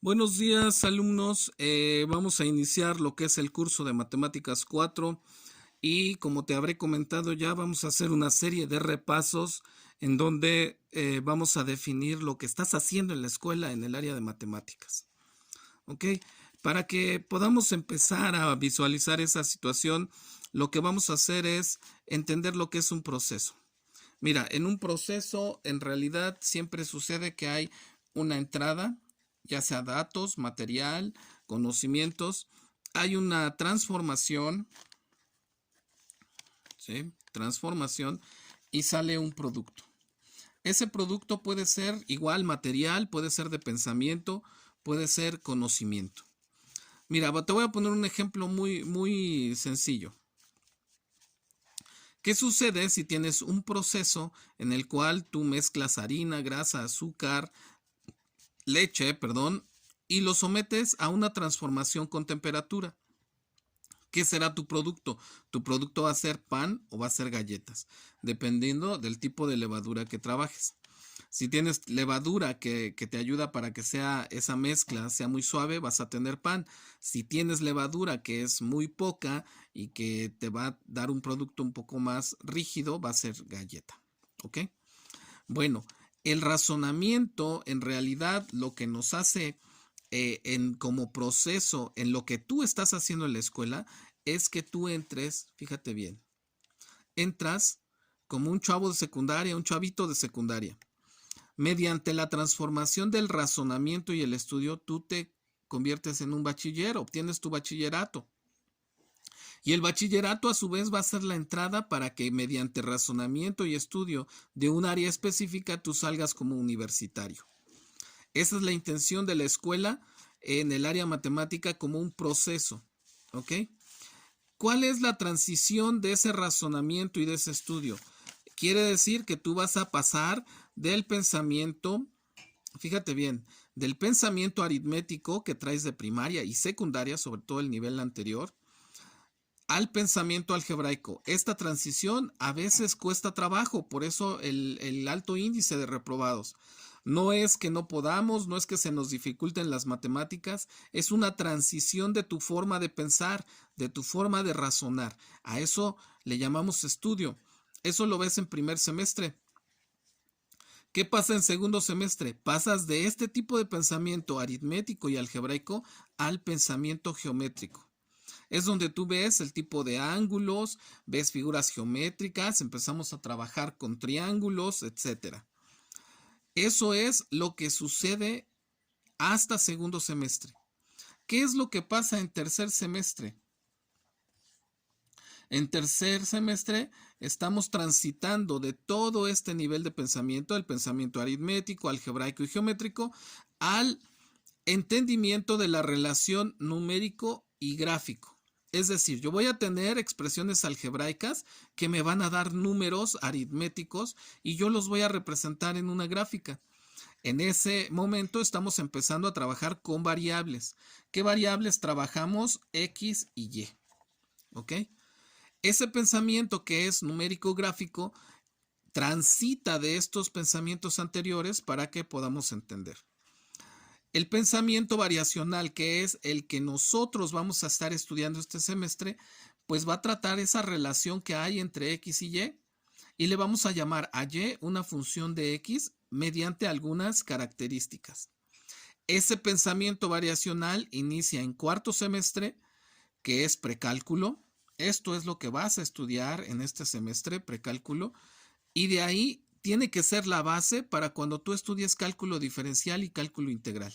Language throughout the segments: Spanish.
Buenos días, alumnos. Vamos a iniciar lo que es el curso de Matemáticas 4 y como te habré comentado ya, vamos a hacer una serie de repasos en donde vamos a definir lo que estás haciendo en la escuela en el área de matemáticas. ¿Ok? Para que podamos empezar a visualizar esa situación, lo que vamos a hacer es entender lo que es un proceso. Mira, en un proceso en realidad siempre sucede que hay una entrada, ya sea datos, material, conocimientos, hay una transformación, ¿sí? Transformación y sale un producto. Ese producto puede ser igual material, puede ser de pensamiento, puede ser conocimiento. Mira, te voy a poner un ejemplo muy sencillo. ¿Qué sucede si tienes un proceso en el cual tú mezclas harina, grasa, azúcar, leche, perdón, y lo sometes a una transformación con temperatura? ¿Qué será tu producto? Tu producto va a ser pan o va a ser galletas, dependiendo del tipo de levadura que trabajes. Si tienes levadura que te ayuda para que sea esa mezcla sea muy suave, vas a tener pan. Si tienes levadura que es muy poca y que te va a dar un producto un poco más rígido, va a ser galleta. ¿Ok? Bueno, el razonamiento en realidad lo que nos hace como proceso en lo que tú estás haciendo en la escuela es que tú entres, fíjate bien, entras como un chavo de secundaria, un chavito de secundaria. Mediante la transformación del razonamiento y el estudio, tú te conviertes en un bachiller, obtienes tu bachillerato. Y el bachillerato a su vez va a ser la entrada para que mediante razonamiento y estudio de un área específica tú salgas como universitario. Esa es la intención de la escuela en el área matemática como un proceso. ¿Ok? ¿Cuál es la transición de ese razonamiento y de ese estudio? Quiere decir que tú vas a pasar del pensamiento, fíjate bien, del pensamiento aritmético que traes de primaria y secundaria, sobre todo el nivel anterior, al pensamiento algebraico. Esta transición a veces cuesta trabajo, por eso el alto índice de reprobados. No es que no podamos, no es que se nos dificulten las matemáticas, es una transición de tu forma de pensar, de tu forma de razonar. A eso le llamamos estudio. Eso lo ves en primer semestre. ¿Qué pasa en segundo semestre? Pasas de este tipo de pensamiento aritmético y algebraico al pensamiento geométrico. Es donde tú ves el tipo de ángulos, ves figuras geométricas, empezamos a trabajar con triángulos, etcétera. Eso es lo que sucede hasta segundo semestre. ¿Qué es lo que pasa en tercer semestre? En tercer semestre estamos transitando de todo este nivel de pensamiento, el pensamiento aritmético, algebraico y geométrico, al entendimiento de la relación numérico y gráfico. Es decir, yo voy a tener expresiones algebraicas que me van a dar números aritméticos y yo los voy a representar en una gráfica. En ese momento estamos empezando a trabajar con variables. ¿Qué variables trabajamos? X y Y. ¿Ok? Ese pensamiento que es numérico gráfico transita de estos pensamientos anteriores para que podamos entender. El pensamiento variacional, que es el que nosotros vamos a estar estudiando este semestre, pues va a tratar esa relación que hay entre X y le vamos a llamar a Y una función de X mediante algunas características. Ese pensamiento variacional inicia en cuarto semestre, que es precálculo. Esto es lo que vas a estudiar en este semestre, precálculo, y de ahí tiene que ser la base para cuando tú estudies cálculo diferencial y cálculo integral,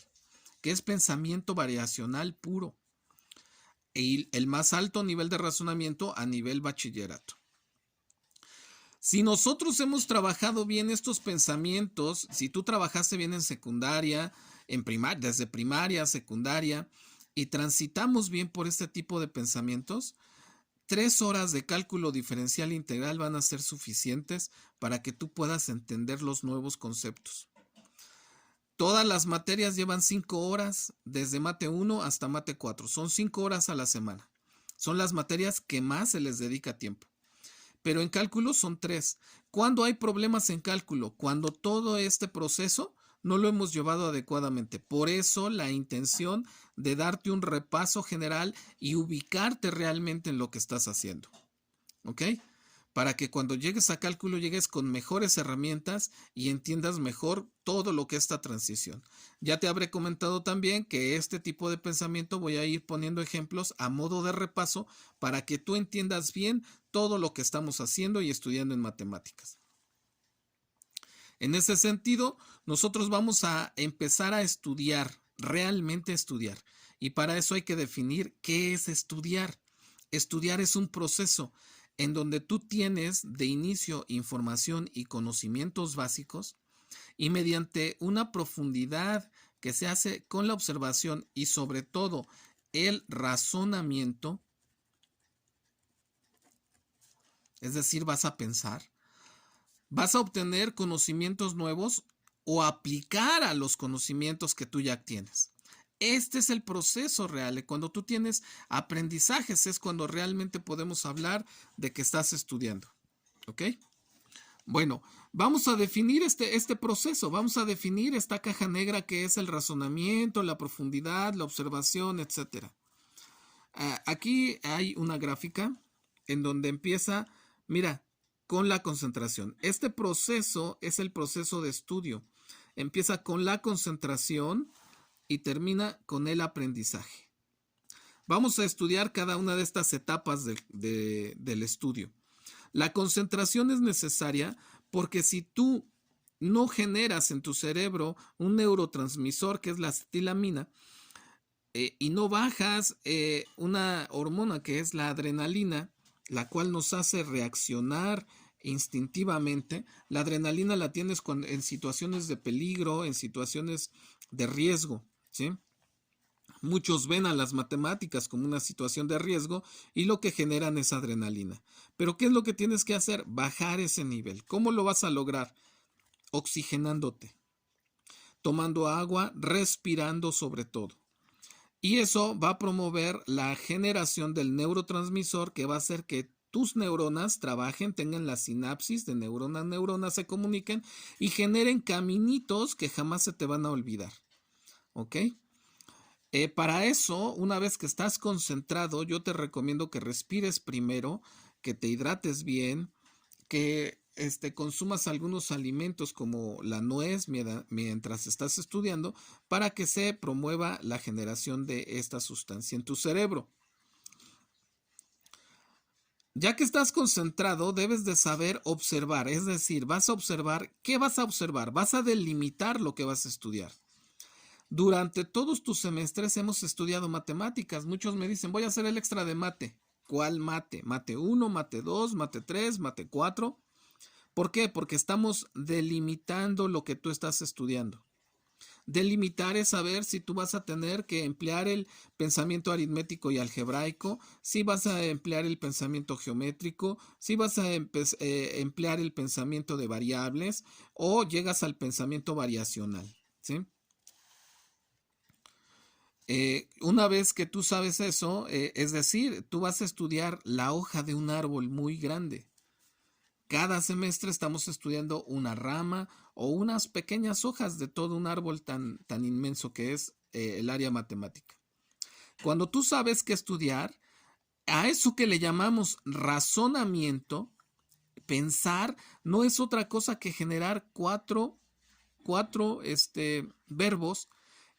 que es pensamiento variacional puro y el más alto nivel de razonamiento a nivel bachillerato. Si nosotros hemos trabajado bien estos pensamientos, si tú trabajaste bien en secundaria, en primaria, desde primaria, secundaria, y transitamos bien por este tipo de pensamientos, 3 horas de cálculo diferencial integral van a ser suficientes para que tú puedas entender los nuevos conceptos. Todas las materias llevan 5 horas, desde mate 1 hasta mate 4. Son 5 horas a la semana. Son las materias que más se les dedica tiempo. Pero en cálculo son 3. ¿Cuándo hay problemas en cálculo? Cuando todo este proceso no lo hemos llevado adecuadamente. Por eso la intención de darte un repaso general y ubicarte realmente en lo que estás haciendo. ¿Ok? Para que cuando llegues a cálculo llegues con mejores herramientas y entiendas mejor todo lo que es esta transición. Ya te habré comentado también que este tipo de pensamiento voy a ir poniendo ejemplos a modo de repaso para que tú entiendas bien todo lo que estamos haciendo y estudiando en matemáticas. En ese sentido, nosotros vamos a empezar a estudiar, realmente estudiar. Y para eso hay que definir qué es estudiar. Estudiar es un proceso en donde tú tienes de inicio información y conocimientos básicos y mediante una profundidad que se hace con la observación y sobre todo el razonamiento, es decir, vas a pensar, vas a obtener conocimientos nuevos o aplicar a los conocimientos que tú ya tienes. Este es el proceso real. Cuando tú tienes aprendizajes es cuando realmente podemos hablar de que estás estudiando. ¿Ok? Bueno, vamos a definir este proceso. Vamos a definir esta caja negra que es el razonamiento, la profundidad, la observación, etc. Aquí hay una gráfica en donde empieza, mira, con la concentración. Este proceso es el proceso de estudio. Empieza con la concentración y termina con el aprendizaje. Vamos a estudiar cada una de estas etapas del estudio. La concentración es necesaria porque si tú no generas en tu cerebro un neurotransmisor que es la acetilamina y no bajas una hormona que es la adrenalina, la cual nos hace reaccionar instintivamente. La adrenalina la tienes en situaciones de peligro, en situaciones de riesgo, ¿sí? Muchos ven a las matemáticas como una situación de riesgo y lo que generan es adrenalina. Pero ¿qué es lo que tienes que hacer? Bajar ese nivel. ¿Cómo lo vas a lograr? Oxigenándote, tomando agua, respirando sobre todo. Y eso va a promover la generación del neurotransmisor que va a hacer que tus neuronas trabajen, tengan la sinapsis de neurona a neurona, se comuniquen y generen caminitos que jamás se te van a olvidar. ¿Ok? Para eso, una vez que estás concentrado, yo te recomiendo que respires primero, que te hidrates bien, que consumas algunos alimentos como la nuez mientras estás estudiando para que se promueva la generación de esta sustancia en tu cerebro. Ya que estás concentrado, debes de saber observar, es decir, vas a observar, ¿qué vas a observar? Vas a delimitar lo que vas a estudiar. Durante todos tus semestres hemos estudiado matemáticas. Muchos me dicen, voy a hacer el extra de mate. ¿Cuál mate? Mate 1, mate 2, mate 3, mate 4. ¿Por qué? Porque estamos delimitando lo que tú estás estudiando. Delimitar es saber si tú vas a tener que emplear el pensamiento aritmético y algebraico, si vas a emplear el pensamiento geométrico, si vas a emplear el pensamiento de variables o llegas al pensamiento variacional, ¿sí? Una vez que tú sabes eso, es decir, tú vas a estudiar la hoja de un árbol muy grande. Cada semestre estamos estudiando una rama o unas pequeñas hojas de todo un árbol tan inmenso que es el área matemática. Cuando tú sabes qué estudiar, a eso que le llamamos razonamiento, pensar no es otra cosa que generar cuatro verbos,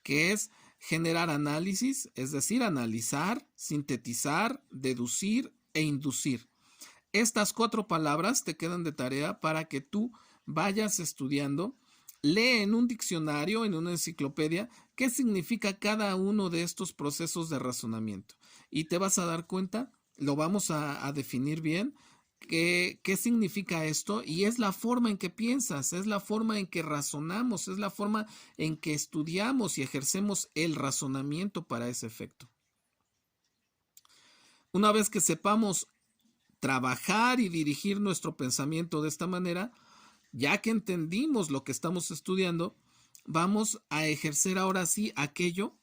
que es generar análisis, es decir, analizar, sintetizar, deducir e inducir. Estas 4 palabras te quedan de tarea para que tú vayas estudiando. Lee en un diccionario, en una enciclopedia, qué significa cada uno de estos procesos de razonamiento. Y te vas a dar cuenta, lo vamos a definir bien, qué significa esto. Y es la forma en que piensas, es la forma en que razonamos, es la forma en que estudiamos y ejercemos el razonamiento para ese efecto. Una vez que sepamos trabajar y dirigir nuestro pensamiento de esta manera, ya que entendimos lo que estamos estudiando, vamos a ejercer ahora sí aquello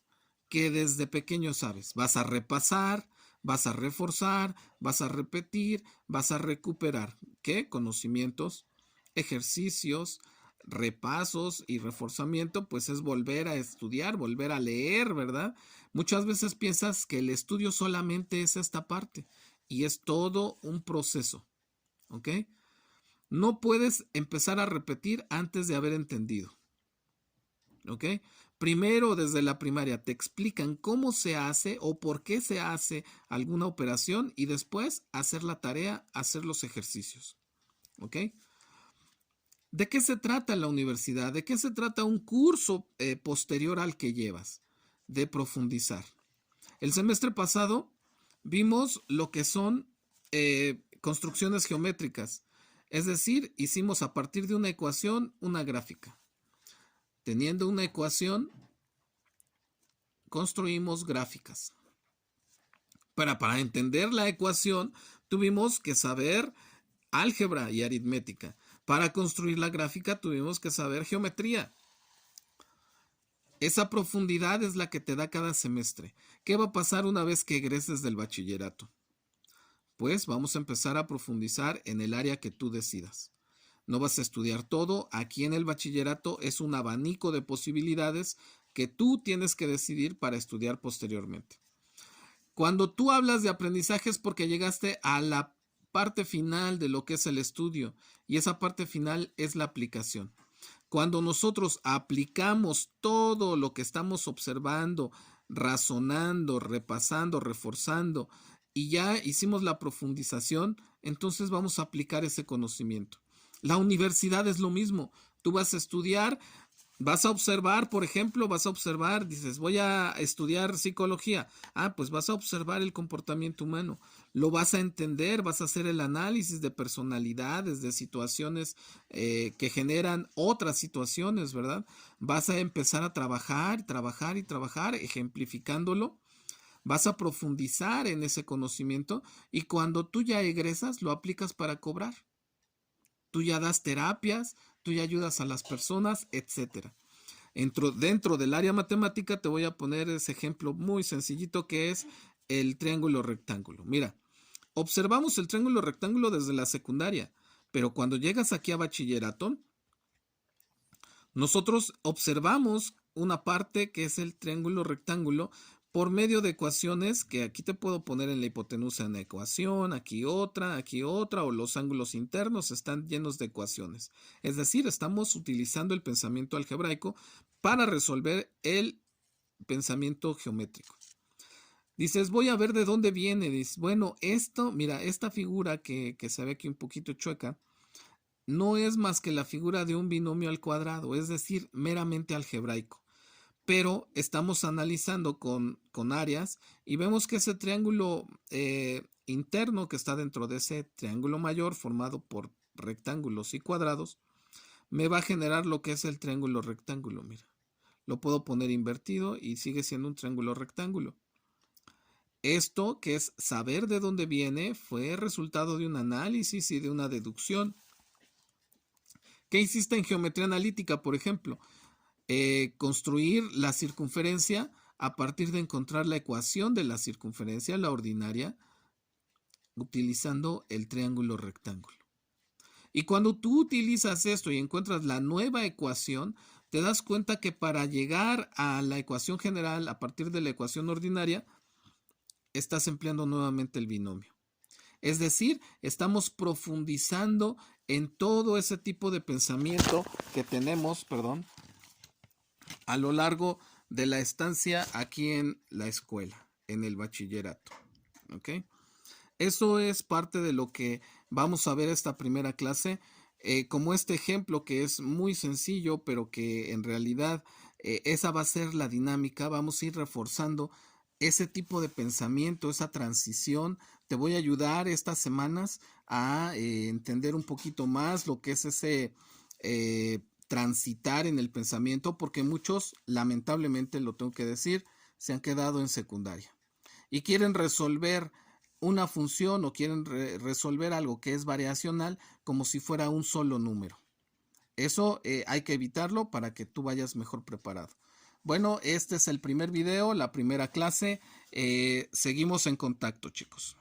que desde pequeño sabes. Vas a repasar, vas a reforzar, vas a repetir, vas a recuperar. ¿Qué? Conocimientos, ejercicios, repasos y reforzamiento, pues es volver a estudiar, volver a leer, ¿verdad? Muchas veces piensas que el estudio solamente es esta parte y es todo un proceso, ¿ok? No puedes empezar a repetir antes de haber entendido, ¿ok? Primero, desde la primaria, te explican cómo se hace o por qué se hace alguna operación y después hacer la tarea, hacer los ejercicios, ¿ok? ¿De qué se trata la universidad? ¿De qué se trata un curso posterior al que llevas? De profundizar. El semestre pasado vimos lo que son construcciones geométricas. Es decir, hicimos a partir de una ecuación una gráfica. Teniendo una ecuación, construimos gráficas. Para entender la ecuación, tuvimos que saber álgebra y aritmética. Para construir la gráfica, tuvimos que saber geometría. Esa profundidad es la que te da cada semestre. ¿Qué va a pasar una vez que egreses del bachillerato? Pues vamos a empezar a profundizar en el área que tú decidas. No vas a estudiar todo. Aquí en el bachillerato es un abanico de posibilidades que tú tienes que decidir para estudiar posteriormente. Cuando tú hablas de aprendizaje es porque llegaste a la parte final de lo que es el estudio y esa parte final es la aplicación. Cuando nosotros aplicamos todo lo que estamos observando, razonando, repasando, reforzando y ya hicimos la profundización, entonces vamos a aplicar ese conocimiento. La universidad es lo mismo. Tú vas a estudiar, vas a observar, por ejemplo, dices, voy a estudiar psicología. Pues vas a observar el comportamiento humano. Lo vas a entender, vas a hacer el análisis de personalidades, de situaciones que generan otras situaciones, ¿verdad? Vas a empezar a trabajar, ejemplificándolo. Vas a profundizar en ese conocimiento y cuando tú ya egresas, lo aplicas para cobrar. Tú ya das terapias, tú ya ayudas a las personas, etc. Dentro del área matemática te voy a poner ese ejemplo muy sencillito que es el triángulo rectángulo. Mira, observamos el triángulo rectángulo desde la secundaria, pero cuando llegas aquí a bachillerato, nosotros observamos una parte que es el triángulo rectángulo por medio de ecuaciones que aquí te puedo poner en la hipotenusa en ecuación, aquí otra, o los ángulos internos están llenos de ecuaciones. Es decir, estamos utilizando el pensamiento algebraico para resolver el pensamiento geométrico. Dices, voy a ver de dónde viene. Dices, bueno, mira, esta figura que se ve aquí un poquito chueca, no es más que la figura de un binomio al cuadrado, es decir, meramente algebraico. Pero estamos analizando con áreas y vemos que ese triángulo interno que está dentro de ese triángulo mayor formado por rectángulos y cuadrados, me va a generar lo que es el triángulo rectángulo. Mira, lo puedo poner invertido y sigue siendo un triángulo rectángulo. Esto, que es saber de dónde viene, fue resultado de un análisis y de una deducción. ¿Qué hiciste en geometría analítica, por ejemplo? Construir la circunferencia a partir de encontrar la ecuación de la circunferencia, la ordinaria, utilizando el triángulo rectángulo. Y cuando tú utilizas esto y encuentras la nueva ecuación, te das cuenta que para llegar a la ecuación general a partir de la ecuación ordinaria, estás empleando nuevamente el binomio. Es decir, estamos profundizando en todo ese tipo de pensamiento que tenemos, a lo largo de la estancia aquí en la escuela, en el bachillerato. ¿Ok? Eso es parte de lo que vamos a ver esta primera clase, como este ejemplo que es muy sencillo, pero que en realidad esa va a ser la dinámica. Vamos a ir reforzando ese tipo de pensamiento, esa transición. Te voy a ayudar estas semanas a entender un poquito más lo que es ese transitar en el pensamiento, porque muchos, lamentablemente lo tengo que decir, se han quedado en secundaria y quieren resolver una función o quieren resolver algo que es variacional como si fuera un solo número. Eso hay que evitarlo para que tú vayas mejor preparado. Bueno, este es el primer video, la primera clase. Seguimos en contacto, chicos.